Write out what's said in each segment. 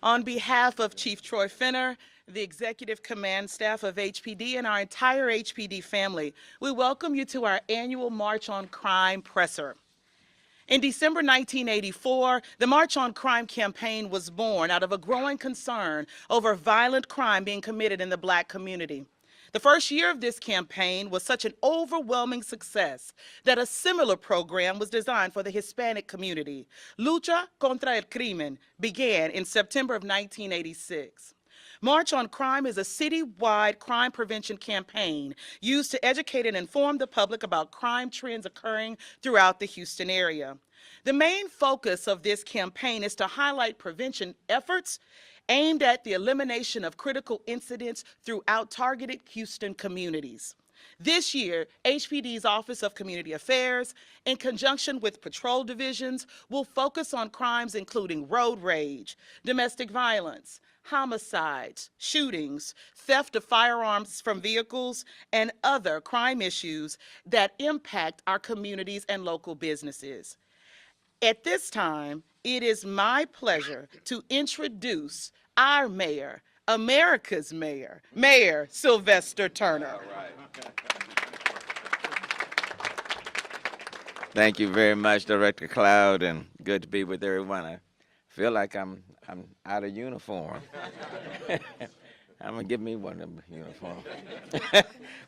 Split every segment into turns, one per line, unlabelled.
On behalf of Chief Troy Finner, the Executive Command Staff of HPD, and our entire HPD family, we welcome you to our annual March on Crime presser. In December 1984, the March on Crime campaign was born out of a growing concern over violent crime being committed in the Black community. The first year of this campaign was such an overwhelming success that a similar program was designed for the Hispanic community. Lucha contra el Crimen began in September of 1986. March on Crime is a citywide crime prevention campaign used to educate and inform the public about crime trends occurring throughout the Houston area. The main focus of this campaign is to highlight prevention efforts aimed at the elimination of critical incidents throughout targeted Houston communities. This year, HPD's Office of Community Affairs, in conjunction with patrol divisions, will focus on crimes including road rage, domestic violence, homicides, shootings, theft of firearms from vehicles, and other crime issues that impact our communities and local businesses. At this time, it is my pleasure to introduce our mayor, America's mayor, Mayor Sylvester Turner.
All right. Thank you very much, Director Cloud, and good to be with everyone. I feel like I'm out of uniform. I'm gonna give me one of them uniforms.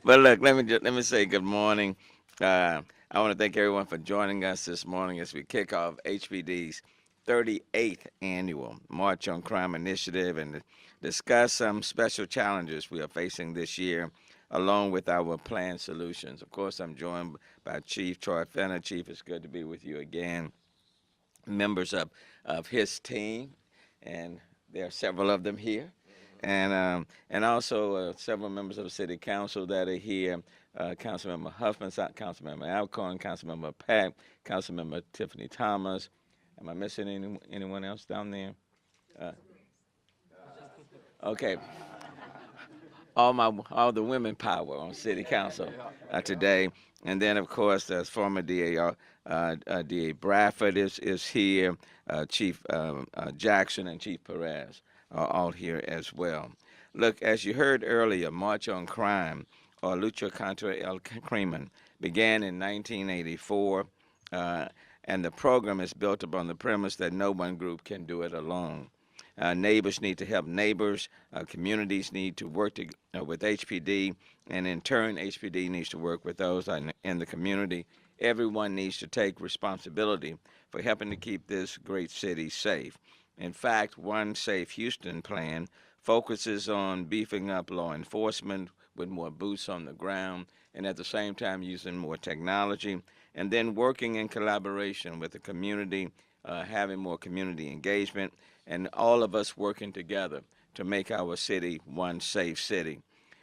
But look, let me say good morning. I want to thank everyone for joining us this morning as we kick off HPD's 38th annual March on Crime initiative and discuss some special challenges we are facing this year, along with our planned solutions. Of course, I'm joined by Chief Troy Finner. Chief, it's good to be with you again. Members of his team, and there are several of them here, and also several members of the City Council that are here. Councilmember Huffman, Councilmember Alcorn, Councilmember Pack, Councilmember Tiffany Thomas. Am I missing anyone else down there? Okay. All the women power on City Council today, and then of course as former DA DA Bradford is here, Chief Jackson and Chief Perez are all here as well. Look, as you heard earlier, March on Crime, or Lucha contra el Crimen, began in 1984, and the program is built upon the premise that no one group can do it alone. Neighbors need to help neighbors, communities need to work with HPD, and in turn, HPD needs to work with those in the community. Everyone needs to take responsibility for helping to keep this great city safe. In fact, One Safe Houston plan focuses on beefing up law enforcement with more boots on the ground, and at the same time using more technology, and then working in collaboration with the community, having more community engagement, and all of us working together to make our city one safe city.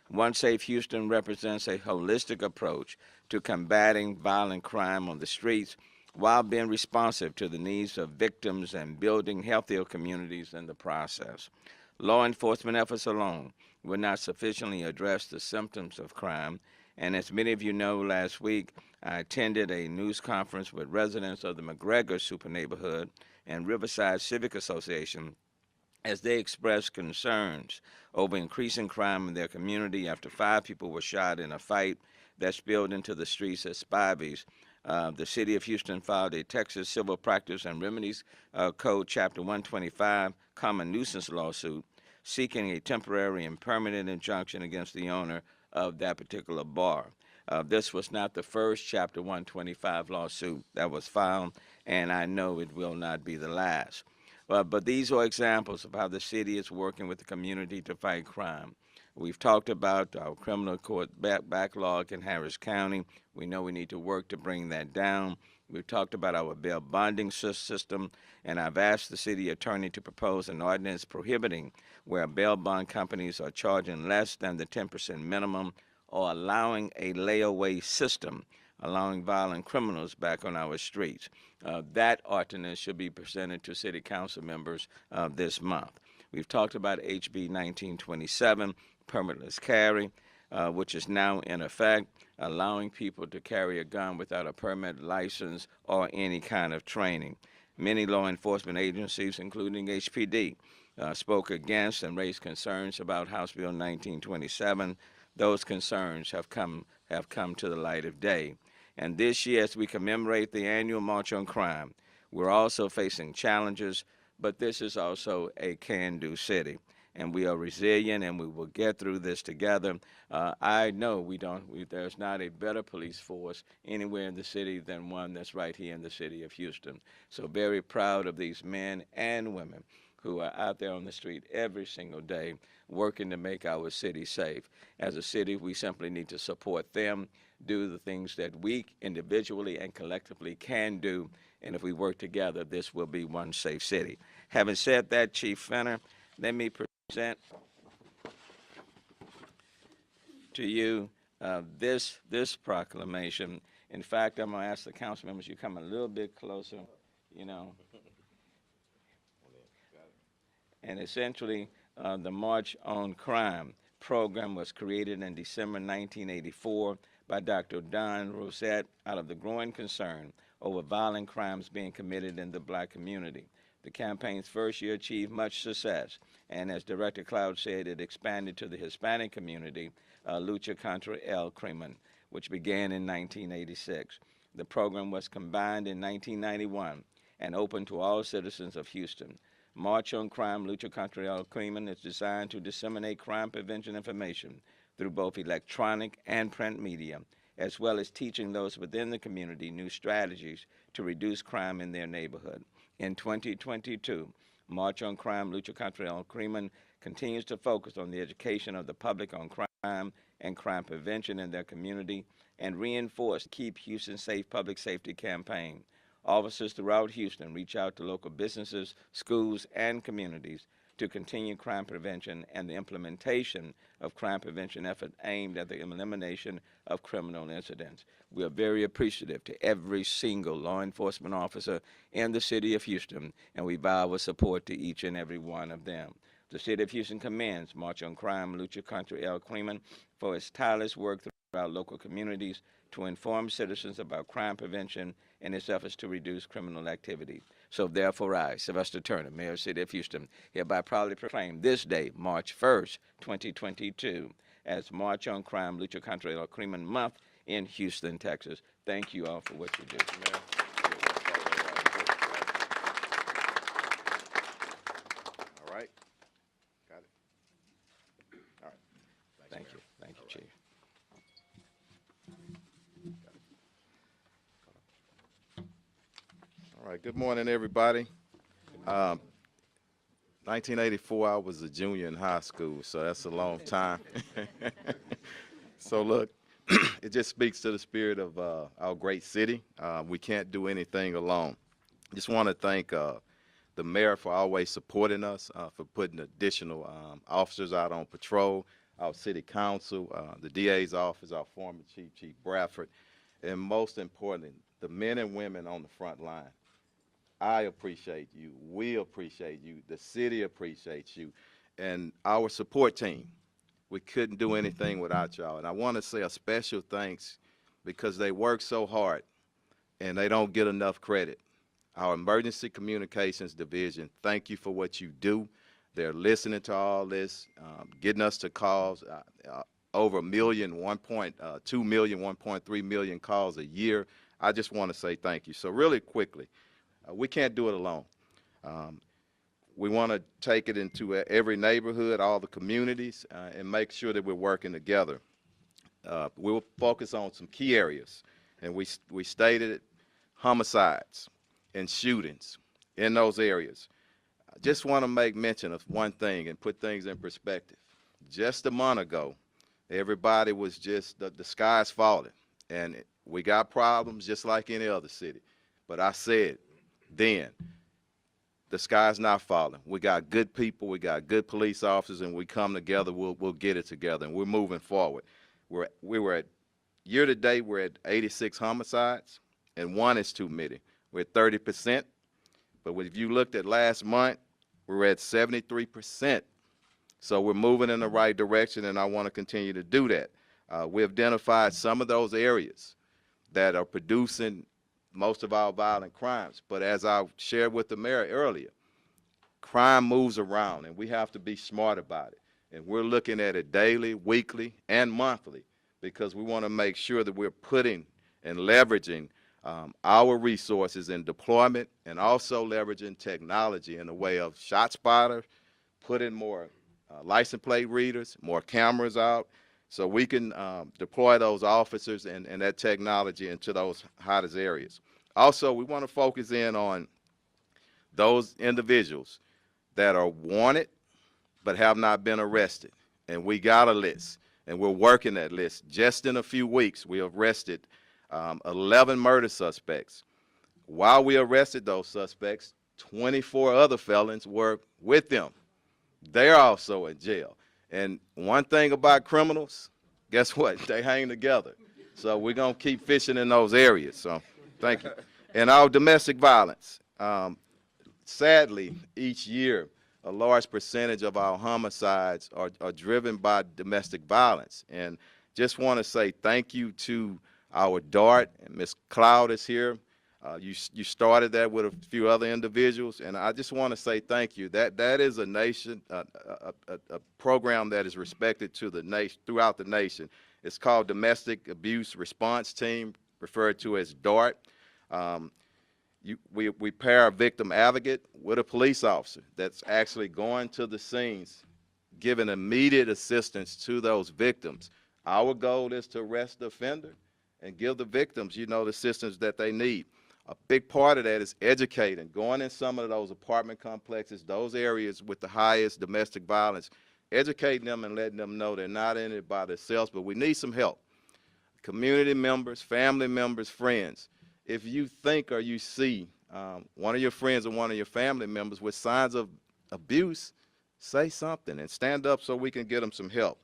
One Safe Houston represents a holistic approach to combating violent crime on the streets while being responsive to the needs of victims and building healthier communities in the process. Law enforcement efforts alone will not sufficiently address the symptoms of crime, and as many of you know, last week I attended a news conference with residents of the McGregor Super Neighborhood and Riverside Civic Association as they expressed concerns over increasing crime in their community after 5 people were shot in a fight that spilled into the streets at Spivey's. The City of Houston filed a Texas Civil Practice and Remedies Code Chapter 125 common nuisance lawsuit seeking a temporary and permanent injunction against the owner of that particular bar. This was not the first Chapter 125 lawsuit that was filed, and I know it will not be the last. But these are examples of how the city is working with the community to fight crime. We've talked about our criminal court backlog in Harris County. We know we need to work to bring that down. We've talked about our bail bonding system, and I've asked the city attorney to propose an ordinance prohibiting where bail bond companies are charging less than the 10% minimum or allowing a layaway system, allowing violent criminals back on our streets. That ordinance should be presented to city council members this month. We've talked about HB 1927, permitless carry, which is now in effect, allowing people to carry a gun without a permit, license, or any kind of training. Many law enforcement agencies, including HPD, spoke against and raised concerns about House Bill 1927. Those concerns have come to the light of day. And this year, as we commemorate the annual March on Crime, we're also facing challenges, but this is also a can-do city. And we are resilient, and we will get through this together. I know there's not a better police force anywhere in the city than one that's right here in the city of Houston. So very proud of these men and women who are out there on the street every single day working to make our city safe. As a city, we simply need to support them, do the things that we individually and collectively can do, and if we work together, this will be one safe city. Having said that, Chief Fenner, let me present to you this proclamation. In fact, I'm going to ask the council members you come a little bit closer, you know. And essentially, the March on Crime program was created in December 1984 by Dr. Don Rosette out of the growing concern over violent crimes being committed in the black community. The campaign's first year achieved much success, and as Director Cloud said, it expanded to the Hispanic community, Lucha contra el Crimen, which began in 1986. The program was combined in 1991 and open to all citizens of Houston. March on Crime, Lucha contra el Crimen is designed to disseminate crime prevention information through both electronic and print media, as well as teaching those within the community new strategies to reduce crime in their neighborhood. In 2022, March on Crime, Lucha contra el Crimen continues to focus on the education of the public on crime and crime prevention in their community and reinforce the Keep Houston Safe public safety campaign. Officers throughout Houston reach out to local businesses, schools, and communities to continue crime prevention and the implementation of crime prevention efforts aimed at the elimination of criminal incidents. We are very appreciative to every single law enforcement officer in the city of Houston, and we vow our support to each and every one of them. The city of Houston commends March on Crime, Lucha contra el Crimen for its tireless work throughout local communities to inform citizens about crime prevention and its efforts to reduce criminal activity. So therefore I, Sylvester Turner, Mayor of the City of Houston, hereby proudly proclaim this day, March 1st, 2022, as March on Crime, Lucha contra el Crimen Month in Houston, Texas. Thank you all for what you do.
All right. Got it. All right.
Thank you. Thank you, Chief.
All right. Good morning, everybody. 1984, I was a junior in high school, so that's a long time. So look, it just speaks to the spirit of our great city. We can't do anything alone. Just want to thank the mayor for always supporting us, for putting additional officers out on patrol, our city council, the DA's office, our former chief, Chief Bradford, and most importantly, the men and women on the front line. I appreciate you. We appreciate you. The city appreciates you. And our support team. We couldn't do anything without y'all. And I want to say a special thanks because they work so hard and they don't get enough credit. Our Emergency Communications Division, thank you for what you do. They're listening to all this, getting us to calls, over a million, 1.2 million, 1.3 million calls a year. I just want to say thank you. So really quickly, we can't do it alone. We want to take it into every neighborhood, all the communities, and make sure that we're working together. We'll focus on some key areas, and we stated homicides and shootings in those areas. I just want to make mention of one thing and put things in perspective. Just a month ago, everybody was just, the sky's falling, and we got problems just like any other city. But I said then, the sky's not falling. We got good people, we got good police officers, and we come together, we'll get it together, and we're moving forward. We were at, year to date, we're at 86 homicides, and one is too many. We're at 30%, but if you looked at last month, we're at 73%. So we're moving in the right direction, and I want to continue to do that. We identified some of those areas that are producing most of our violent crimes. But as I shared with the mayor earlier, crime moves around, and we have to be smart about it. And we're looking at it daily, weekly, and monthly because we want to make sure that we're putting and leveraging our resources in deployment and also leveraging technology in the way of shot spotters, putting more license plate readers, more cameras out, so we can deploy those officers and that technology into those hottest areas. Also, we want to focus in on those individuals that are wanted but have not been arrested. And we got a list, and we're working that list. Just in a few weeks, we arrested 11 murder suspects. While we arrested those suspects, 24 other felons were with them. They're also in jail. And one thing about criminals, guess what? They hang together. So we're going to keep fishing in those areas. So thank you. And our domestic violence. Sadly, each year, a large percentage of our homicides are driven by domestic violence. And just want to say thank you to our DART, and Ms. Cloud is here. You started that with a few other individuals, and I just want to say thank you. That is a nation, a program that is respected to the nation, throughout the nation. It's called Domestic Abuse Response Team, referred to as DART. We pair a victim advocate with a police officer that's actually going to the scenes, giving immediate assistance to those victims. Our goal is to arrest the offender and give the victims, the assistance that they need. A big part of that is educating, going in some of those apartment complexes, those areas with the highest domestic violence, educating them and letting them know they're not in it by themselves, but we need some help. Community members, family members, friends. If you think or you see one of your friends or one of your family members with signs of abuse, say something and stand up so we can get them some help.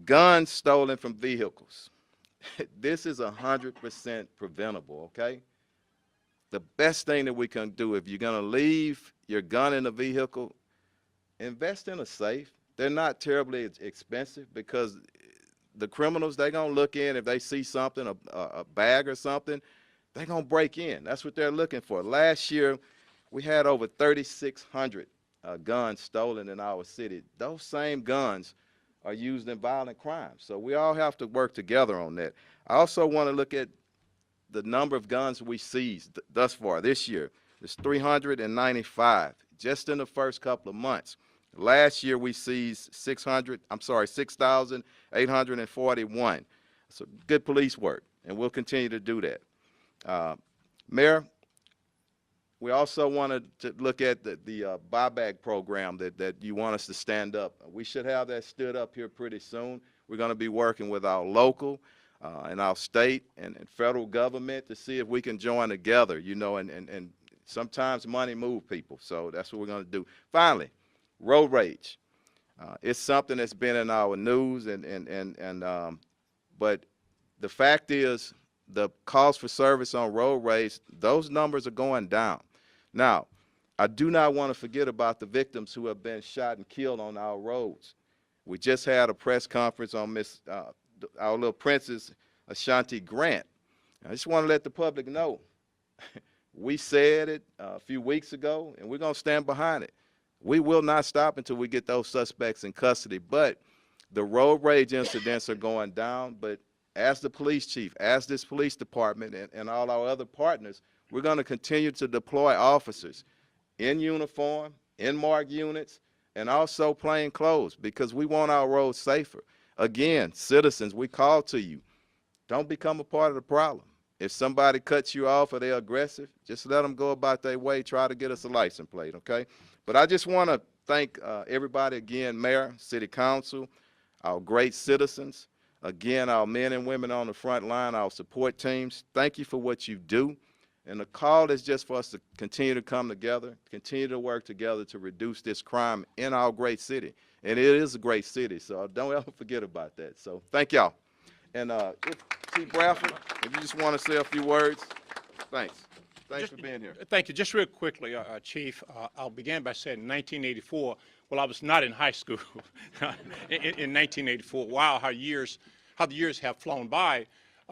Guns stolen from vehicles. This is 100% preventable, okay? The best thing that we can do, if you're going to leave your gun in a vehicle, invest in a safe. They're not terribly expensive because the criminals, they're going to look in. If they see something, a bag or something, they're going to break in. That's what they're looking for. Last year, we had over 3,600 guns stolen in our city. Those same guns are used in violent crimes. So we all have to work together on that. I also want to look at the number of guns we seized thus far this year. It's 395 just in the first couple of months. Last year we seized 6,841. So good police work, and we'll continue to do that. Mayor, we also wanted to look at the buyback program that you want us to stand up. We should have that stood up here pretty soon. We're going to be working with our local and our state and federal government to see if we can join together, and sometimes money moves people. So that's what we're going to do. Finally, road rage. It's something that's been in our news, but the fact is the calls for service on road rage, those numbers are going down. Now, I do not want to forget about the victims who have been shot and killed on our roads. We just had a press conference on our little princess, Ashanti Grant. I just want to let the public know. We said it a few weeks ago, and we're going to stand behind it. We will not stop until we get those suspects in custody. But the road rage incidents are going down. But as the police chief, as this police department, and all our other partners, we're going to continue to deploy officers in uniform, in marked units, and also plain clothes because we want our roads safer. Again, citizens, we call to you. Don't become a part of the problem. If somebody cuts you off or they're aggressive, just let them go about their way. Try to get us a license plate, okay? But I just want to thank everybody again, Mayor, City Council, our great citizens, again, our men and women on the front line, our support teams. Thank you for what you do. And the call is just for us to continue to come together, continue to work together to reduce this crime in our great city. And it is a great city, so don't ever forget about that. So thank y'all. And Chief Bradford, if you just want to say a few words, thanks. Thanks for being here.
Thank you. Just real quickly, Chief, I'll begin by saying in 1984, well, I was not in high school in 1984. Wow, how the years have flown by.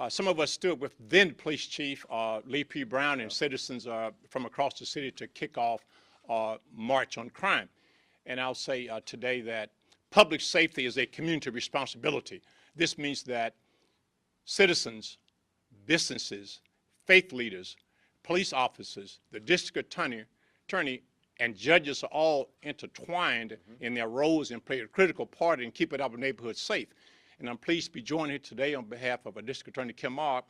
Some of us stood with then Police Chief Lee P. Brown and citizens from across the city to kick off March on Crime. And I'll say today that public safety is a community responsibility. This means that citizens, businesses, faith leaders, police officers, the district attorney, and judges are all intertwined in their roles and play a critical part in keeping our neighborhoods safe. And I'm pleased to be joined here today on behalf of District Attorney Kim Mogg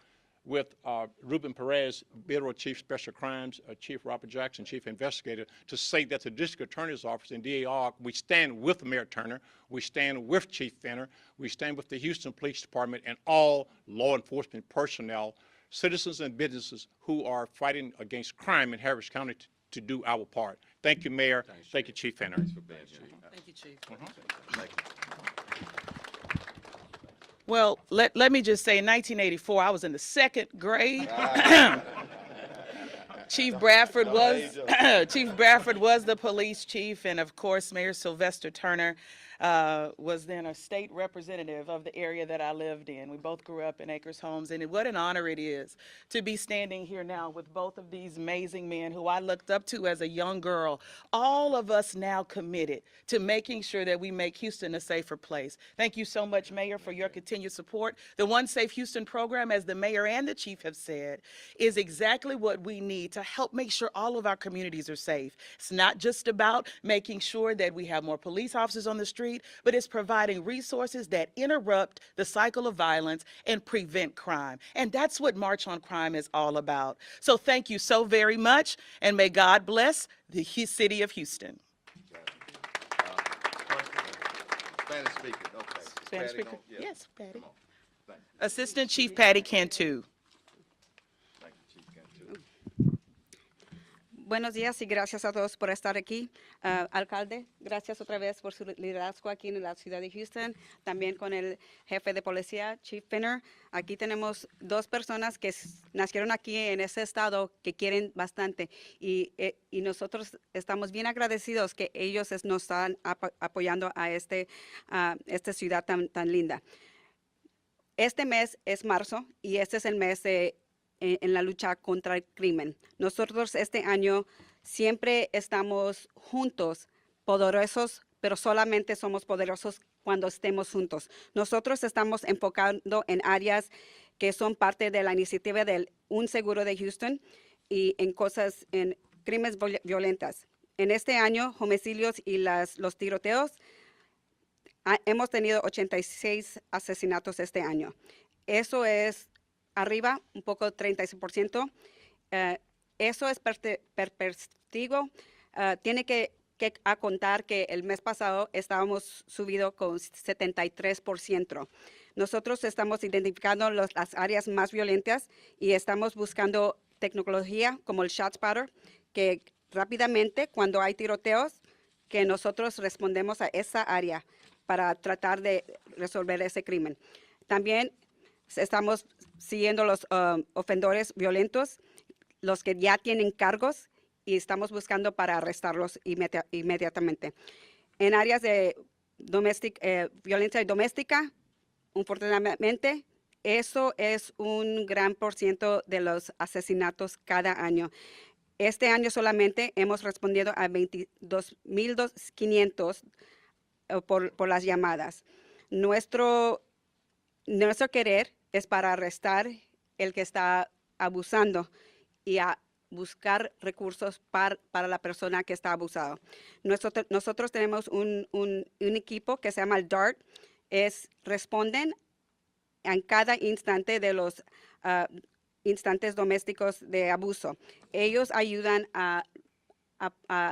with Ruben Perez, Bureau Chief Special Crimes, Chief Robert Jackson, Chief Investigator, to say that the District Attorney's Office and DAR, we stand with Mayor Turner, we stand with Chief Fenner, we stand with the Houston Police Department and all law enforcement personnel, citizens and businesses who are fighting against crime in Harris County to do our part. Thank you, Mayor. Thank you, Chief Fenner.
Thank you, Chief. Well, let me just say, in 1984, I was in the second grade. Chief Bradford was the police chief, and of course, Mayor Sylvester Turner was then a state representative of the area that I lived in. We both grew up in Acres Homes, and what an honor it is to be standing here now with both of these amazing men who I looked up to as a young girl. All of us now committed to making sure that we make Houston a safer place. Thank you so much, Mayor, for your continued support. The One Safe Houston program, as the mayor and the chief have said, is exactly what we need to help make sure all of our communities are safe. It's not just about making sure that we have more police officers on the street, but it's providing resources that interrupt the cycle of violence and prevent crime. And that's what March on Crime is all about. So thank you so very much, and may God bless the city of Houston.
Spanish speaker, okay.
Spanish
Patty,
speaker?
don't- yeah.
Yes, Patty.
Come on. Thank you.
Assistant Chief Patty Cantu.
Thank you, Chief Cantu.
Buenos días y gracias a todos por estar aquí. Alcalde, gracias otra vez por su liderazgo aquí en la ciudad de Houston, también con el jefe de policía, Chief Fenner. Aquí tenemos dos personas que nacieron aquí en ese estado que quieren bastante y nosotros estamos bien agradecidos que ellos nos están apoyando a esta ciudad tan linda. Este mes es marzo y este es el mes en la lucha contra el crimen. Nosotros este año siempre estamos juntos, poderosos, pero solamente somos poderosos cuando estemos juntos. Nosotros estamos enfocando en áreas que son parte de la iniciativa del Un Seguro de Houston y en crímenes violentas. En este año, homicidios y los tiroteos, hemos tenido 86 asesinatos este año. Eso es arriba, un poco 36%. Eso es perspectivo. Tiene que contar que el mes pasado estábamos subido con 73%. Nosotros estamos identificando las áreas más violentas y estamos buscando tecnología como el ShotSpotter, que rápidamente cuando hay tiroteos, que nosotros respondemos a esa área para tratar de resolver ese crimen. También estamos siguiendo los ofensores violentos, los que ya tienen cargos, y estamos buscando para arrestarlos inmediatamente. En áreas de violencia doméstica, afortunadamente, eso es un gran % de los asesinatos cada año. Este año solamente hemos respondido a 22,500 por las llamadas. Nuestro querer es para arrestar el que está abusando y a buscar recursos para la persona que está abusada. Nosotros tenemos un equipo que se llama el DART. Responden en cada instante de los instantes domésticos de abuso. Ellos ayudan a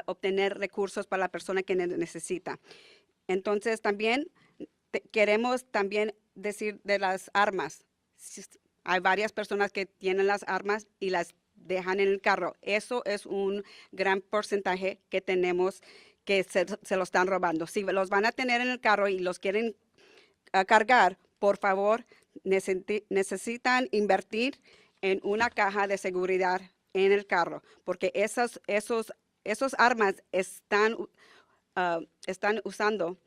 obtener recursos para la persona que necesita. Entonces, también queremos decir de las armas. Hay varias personas que tienen las armas y las dejan en el carro. Eso es un gran porcentaje que tenemos que se lo están robando. Si los van a tener en el carro y los quieren cargar, por favor, necesitan invertir en una caja de seguridad en el carro, porque esos armas están usando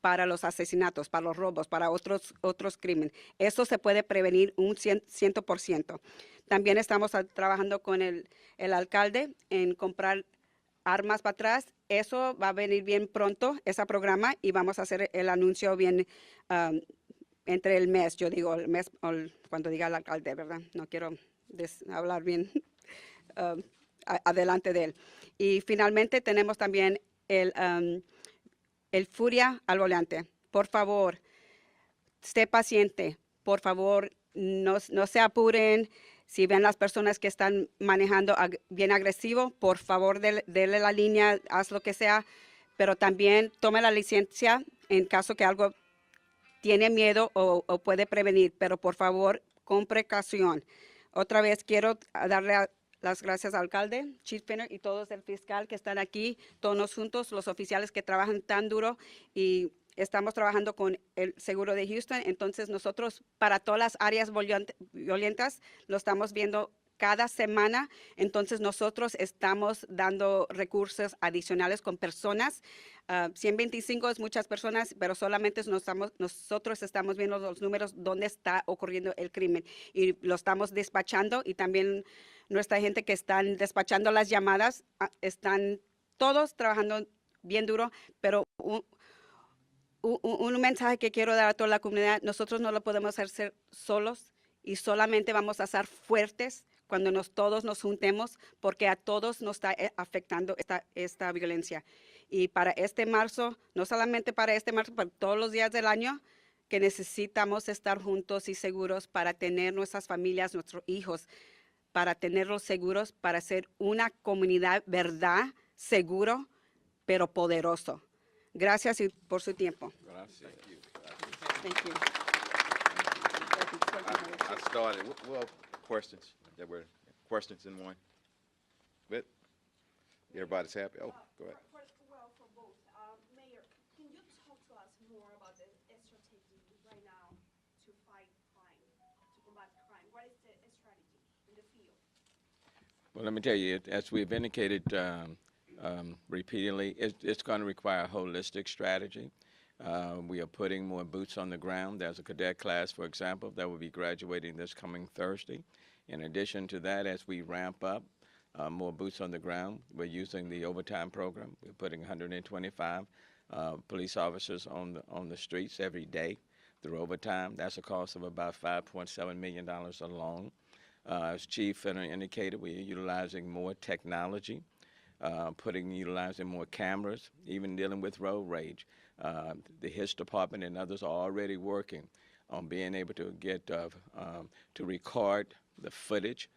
para los asesinatos, para los robos, para otros crímenes. Eso se puede prevenir un 100%. También estamos trabajando con el alcalde en comprar armas para atrás, eso va a venir bien pronto, ese programa, y vamos a hacer el anuncio bien entre el mes, yo digo, el mes, cuando diga el alcalde, ¿verdad? No quiero hablar bien adelante de él. Y finalmente tenemos también el furia al volante. Por favor, esté paciente. Por favor, no se apuren. Si ven las personas que están manejando bien agresivo, por favor, dele la línea, haz lo que sea, pero también tome la licencia en caso que algo tiene miedo o puede prevenir, pero por favor, con precaución. Otra vez quiero darle las gracias al alcalde, Chief Finner y todos el fiscal que están aquí, todos juntos, los oficiales que trabajan tan duro y estamos trabajando con el seguro de Houston. Entonces nosotros para todas las áreas violentas lo estamos viendo cada semana. Entonces nosotros estamos dando recursos adicionales con personas. 125 es muchas personas, pero solamente nosotros estamos viendo los números donde está ocurriendo el crimen y lo estamos despachando, y también nuestra gente que están despachando las llamadas están todos trabajando bien duro, pero un mensaje que quiero dar a toda la comunidad: nosotros no lo podemos hacer solos y solamente vamos a ser fuertes cuando todos nos juntemos, porque a todos nos está afectando esta violencia. Y para este marzo, no solamente para este marzo, para todos los días del año, que necesitamos estar juntos y seguros para tener nuestras familias, nuestros hijos, para tenerlos seguros, para ser una comunidad, verdad, seguro, pero poderoso. Gracias por su tiempo.
Gracias.
Thank you.
I started, well, questions, there were questions in one. Good? Everybody's happy? Oh, go ahead.
Well, for both. Mayor, can you talk to us more about the strategy right now to fight crime, to combat crime? What is the strategy in the field?
Well, let me tell you, as we've indicated repeatedly, it's going to require a holistic strategy. We are putting more boots on the ground. There's a cadet class, for example, that will be graduating this coming Thursday. In addition to that, as we ramp up more boots on the ground, we're using the overtime program. We're putting 125 police officers on the streets every day through overtime. That's a cost of about $5.7 million alone. As Chief indicated, we're utilizing more technology, utilizing more cameras, even dealing with road rage. The HIS department and others are already working on being able to get to record the footage,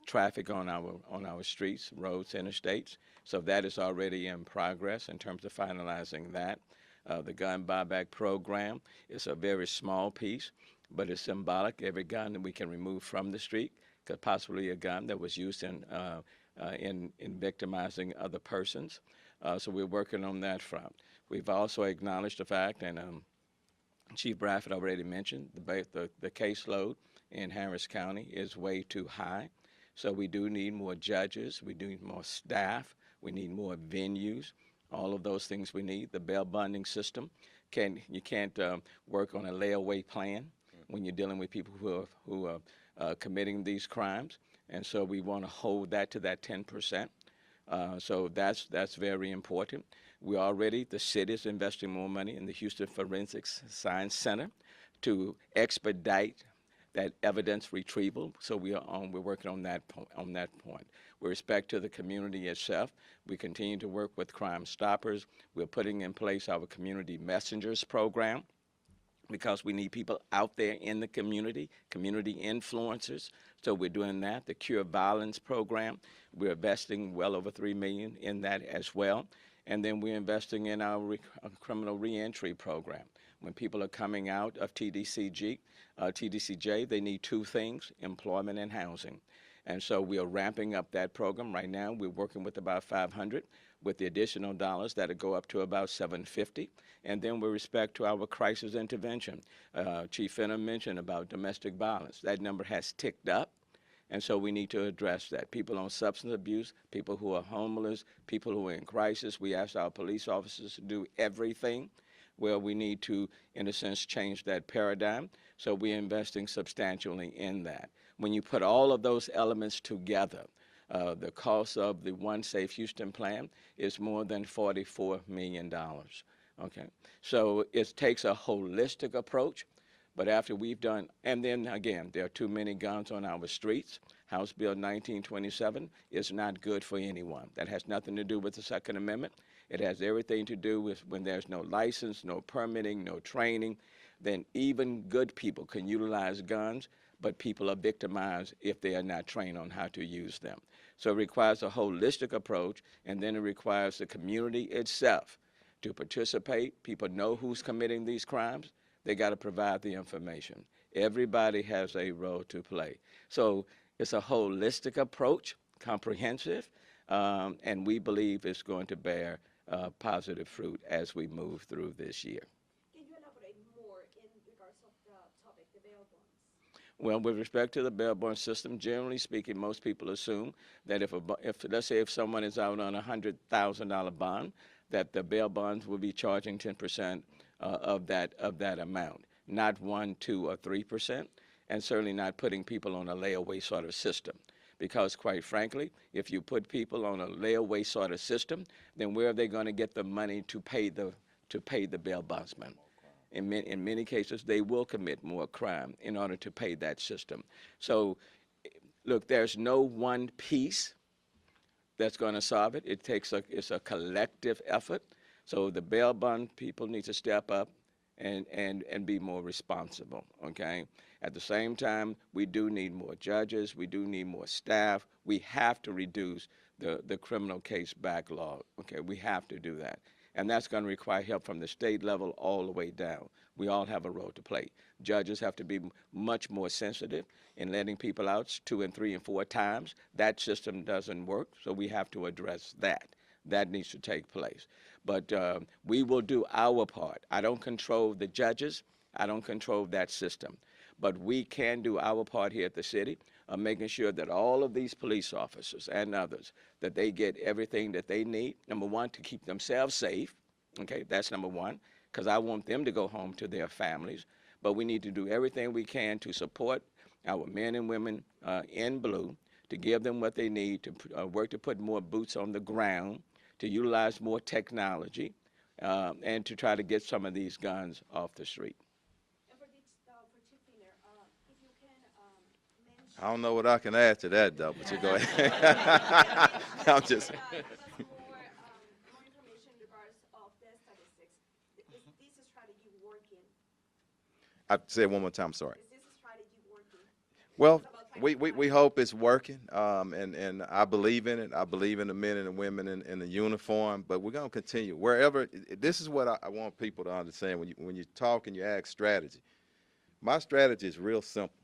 traffic on our streets, roads, interstates. So that is already in progress in terms of finalizing that. The gun buyback program is a very small piece, but it's symbolic. Every gun that we can remove from the street, could possibly a gun that was used in victimizing other persons. So we're working on that front. We've also acknowledged the fact, and Chief Bradford already mentioned, the caseload in Harris County is way too high. So we do need more judges, we do need more staff, we need more venues, all of those things we need. The bail bonding system, you can't work on a layaway plan when you're dealing with people who are committing these crimes. And so we want to hold that to that 10%. So that's very important. The city is investing more money in the Houston Forensics Science Center to expedite that evidence retrieval. So we're working on that point. With respect to the community itself, we continue to work with Crime Stoppers. We're putting in place our Community Messengers program, because we need people out there in the community influencers. So we're doing that. The Cure Violence program, we're investing well over $3 million in that as well. And then we're investing in our criminal reentry program. When people are coming out of TDCJ, they need two things: employment and housing. And so we are ramping up that program. Right now, we're working with about 500, with the additional dollars that'll go up to about 750. And then with respect to our crisis intervention, Chief Finner mentioned about domestic violence. That number has ticked up, and so we need to address that. People on substance abuse, people who are homeless, people who are in crisis. We ask our police officers to do everything. Well, we need to, in a sense, change that paradigm. So we're investing substantially in that. When you put all of those elements together, The cost of the One Safe Houston plan is more than $44 million. Okay, so it takes a holistic approach. But after we've done, and then again, there are too many guns on our streets. House Bill 1927 is not good for anyone. That has nothing to do with the Second Amendment. It has everything to do with when there's no license, no permitting, no training, then even good people can utilize guns, but people are victimized if they are not trained on how to use them. So it requires a holistic approach, and then it requires the community itself to participate. People know who's committing these crimes. They got to provide the information. Everybody has a role to play. So it's a holistic approach, comprehensive, and we believe it's going to bear positive fruit as we move through this year.
Can you elaborate more in regards of the topic, the bail bonds?
Well, with respect to the bail bond system, generally speaking, most people assume that if let's say if someone is out on a $100,000 bond, that the bail bonds will be charging 10% of that amount, not 1, 2, or 3%, and certainly not putting people on a layaway sort of system. Because quite frankly, if you put people on a layaway sort of system, then where are they going to get the money to pay the bail bondsman? In many cases, they will commit more crime in order to pay that system. So, look, there's no one piece that's going to solve it. It's a collective effort. So the bail bond people need to step up and be more responsible, okay? At the same time, we do need more judges. We do need more staff. We have to reduce the criminal case backlog, okay? We have to do that. And that's going to require help from the state level all the way down. We all have a role to play. Judges have to be much more sensitive in letting people out 2 and 3 and 4 times. That system doesn't work, so we have to address that. That needs to take place. But we will do our part. I don't control the judges. I don't control that system. But we can do our part here at the city of making sure that all of these police officers and others, that they get everything that they need, number one, to keep themselves safe. Okay, that's number one, because I want them to go home to their families. But we need to do everything we can to support our men and women in blue, to give them what they need, to work to put more boots on the ground, to utilize more technology, and to try to get some of these guns off the street.
And for Chief Finner, if you can mention.
I don't know what I can add to that, though, but you go ahead. I'm just.
Give us more information in regards of the statistics. Is this strategy working?
I say it one more time, sorry.
Is this strategy working?
Well,
It's about
we hope it's working, and I believe in it. I believe in the men and the women in the uniform, but we're going to continue. Wherever, this is what I want people to understand when you talk and you ask strategy. My strategy is real simple.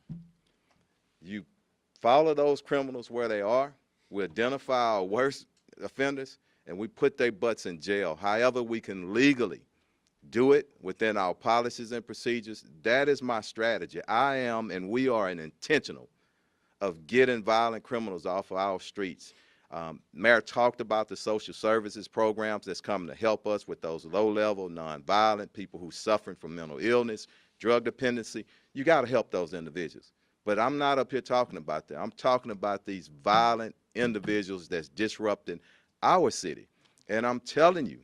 You follow those criminals where they are, we identify our worst offenders, and we put their butts in jail. However we can legally do it within our policies and procedures. That is my strategy. I am, and we are an intentional of getting violent criminals off of our streets. Mayor talked about the social services programs that's coming to help us with those low-level, nonviolent people who suffering from mental illness, drug dependency. You got to help those individuals. But I'm not up here talking about that. I'm talking about these violent individuals that's disrupting our city. And I'm telling you,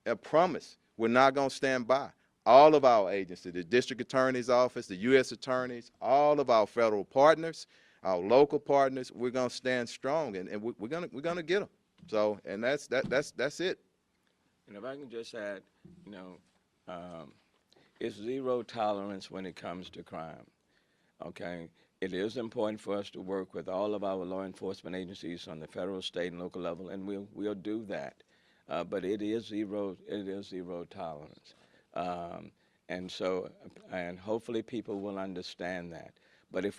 I promise, we're not going to stand by. All of our agencies, the district attorney's office, the U.S. attorneys, all of our federal partners, our local partners, we're going to stand strong, and we're going to get them. So, and that's it.
And if I can just add, it's zero tolerance when it comes to crime. Okay, it is important for us to work with all of our law enforcement agencies on the federal, state, and local level, and we'll do that. But it is zero tolerance, and hopefully people will understand that. But if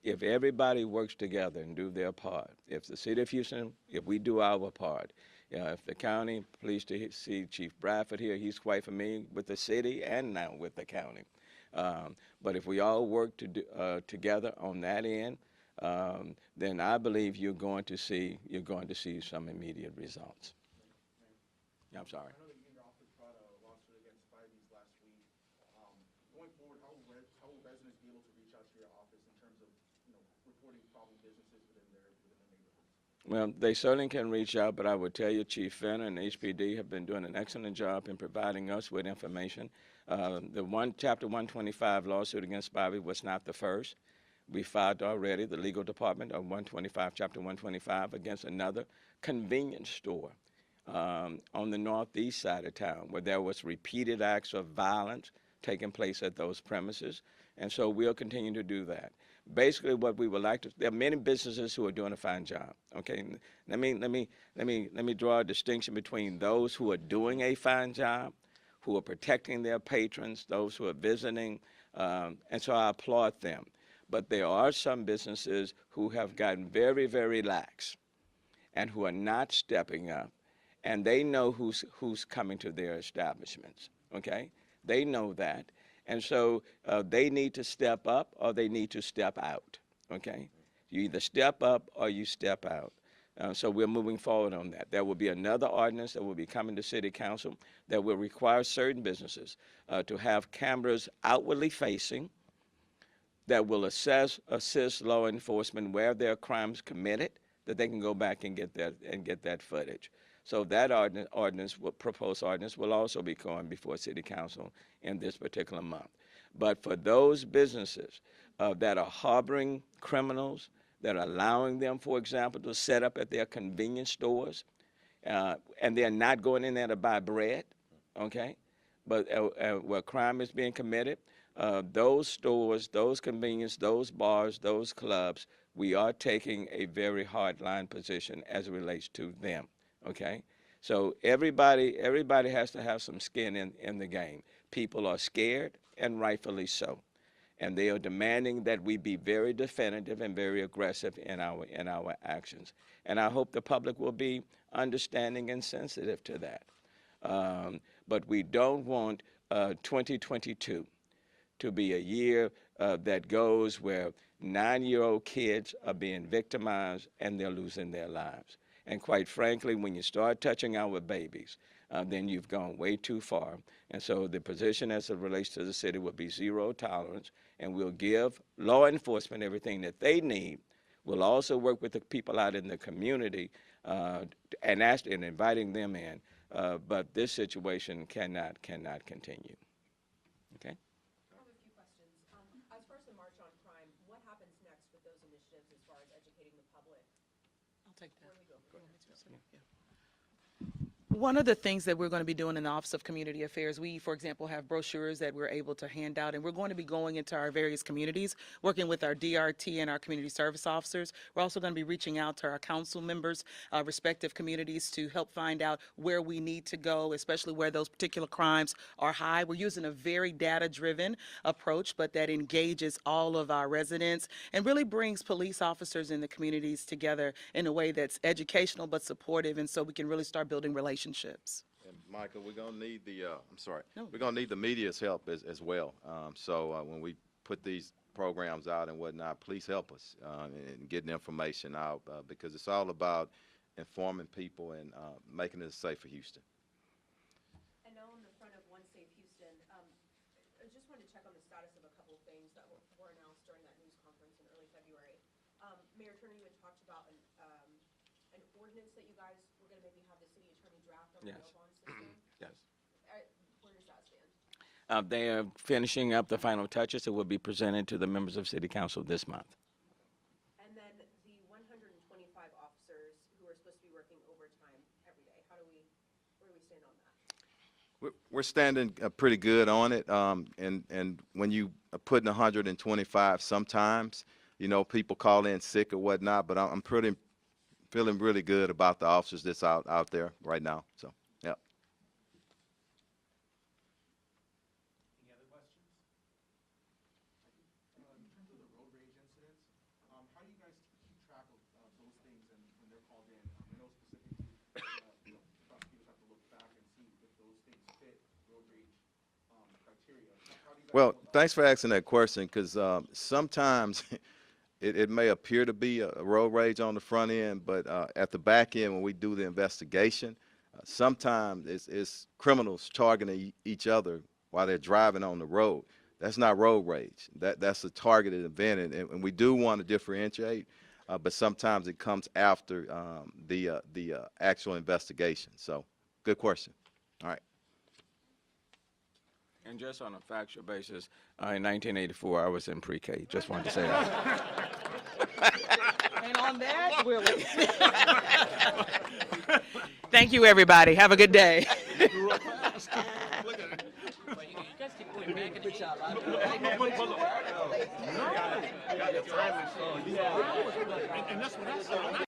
if everybody works together and do their part, if the city of Houston, if we do our part, if the county, pleased to see Chief Bradford here, he's quite familiar with the city and now with the county. But if we all work together on that end, then I believe you're going to see some immediate results. Yeah, I'm sorry.
I know that you and your office brought a lawsuit against Spivey's last week. Going forward, how will residents be able to reach out to your office in terms of, reporting problem businesses within their neighborhood?
Well, they certainly can reach out, but I would tell you Chief Fenner and HPD have been doing an excellent job in providing us with information. Chapter 125 lawsuit against Bobby was not the first. We filed already, the legal department of 125, Chapter 125, against another convenience store on the northeast side of town where there was repeated acts of violence taking place at those premises. And so we'll continue to do that. Basically, what we would like to, there are many businesses who are doing a fine job. Okay, let me draw a distinction between those who are doing a fine job, who are protecting their patrons, those who are visiting, and so I applaud them. But there are some businesses who have gotten very, very lax and who are not stepping up, and they know who's coming to their establishments. Okay, they know that, and so they need to step up or they need to step out. Okay, you either step up or you step out. So we're moving forward on that. There will be another ordinance that will be coming to City Council that will require certain businesses to have cameras outwardly facing that will assist law enforcement where there are crimes committed, that they can go back and get that footage. So that proposed ordinance will also be going before City Council in this particular month. But for those businesses that are harboring criminals, that are allowing them, for example, to set up at their convenience stores, and they're not going in there to buy bread, okay? But where crime is being committed, those stores, those convenience, those bars, those clubs, we are taking a very hard line position as it relates to them, okay? So everybody has to have some skin in the game. People are scared, and rightfully so. And they are demanding that we be very definitive and very aggressive in our actions. And I hope the public will be understanding and sensitive to that. But we don't want 2022 to be a year that goes where 9-year-old kids are being victimized and they're losing their lives. And quite frankly, when you start touching our babies, then you've gone way too far. And so the position as it relates to the city will be zero tolerance, and we'll give law enforcement everything that they need. We'll also work with the people out in the community and inviting them in. But this situation cannot continue. Okay?
I have a few questions. As far as the March on Crime, what happens next with those initiatives as far as educating the public?
I'll take that.
Where do we go from there?
Yeah. One of the things that we're going to be doing in the Office of Community Affairs, we, for example, have brochures that we're able to hand out, and we're going to be going into our various communities, working with our DRT and our community service officers. We're also going to be reaching out to our council members, respective communities, to help find out where we need to go, especially where those particular crimes are high. We're using a very data-driven approach, but that engages all of our residents and really brings police officers in the communities together in a way that's educational but supportive, and so we can really start building relationships.
And Michael, we're gonna need
No.
we're gonna need the media's help as well. So when we put these programs out and whatnot, please help us in getting information out because it's all about informing people and making it safe for Houston.
And now on the front of One Safe Houston, I just wanted to check on the status of a couple of things that were announced during that news conference in early February. Mayor Turner, you had talked about an ordinance that you guys were going to maybe have the city attorney draft on the
Yes.
bail bond system.
Yes.
Where does that stand?
They are finishing up the final touches. It will be presented to the members of City Council this month.
And then the 125 officers who are supposed to be working overtime every day, where do we stand on that?
We're standing pretty good on it, and when you are putting 125, sometimes people call in sick or whatnot, but I'm feeling really good about the officers that's out there right now. So, yeah.
Any other questions? In terms of the road rage incidents, how do you guys keep track of those things and when they're called in? I know specifically, prosecutors have to look back and see if those things fit road rage criteria. How do you guys
Well,
go about
thanks for asking that question because sometimes it may appear to be a road rage on the front end, but at the back end, when we do the investigation, sometimes it's criminals targeting each other while they're driving on the road. That's not road rage. That's a targeted event, and we do want to differentiate. but sometimes it comes after the actual investigation. So, good question. All right.
And just on a factual basis, in 1984, I was in pre-K. Just wanted to say that.
And on that, Willie. Thank you, everybody. Have a good day.
And that's what I said.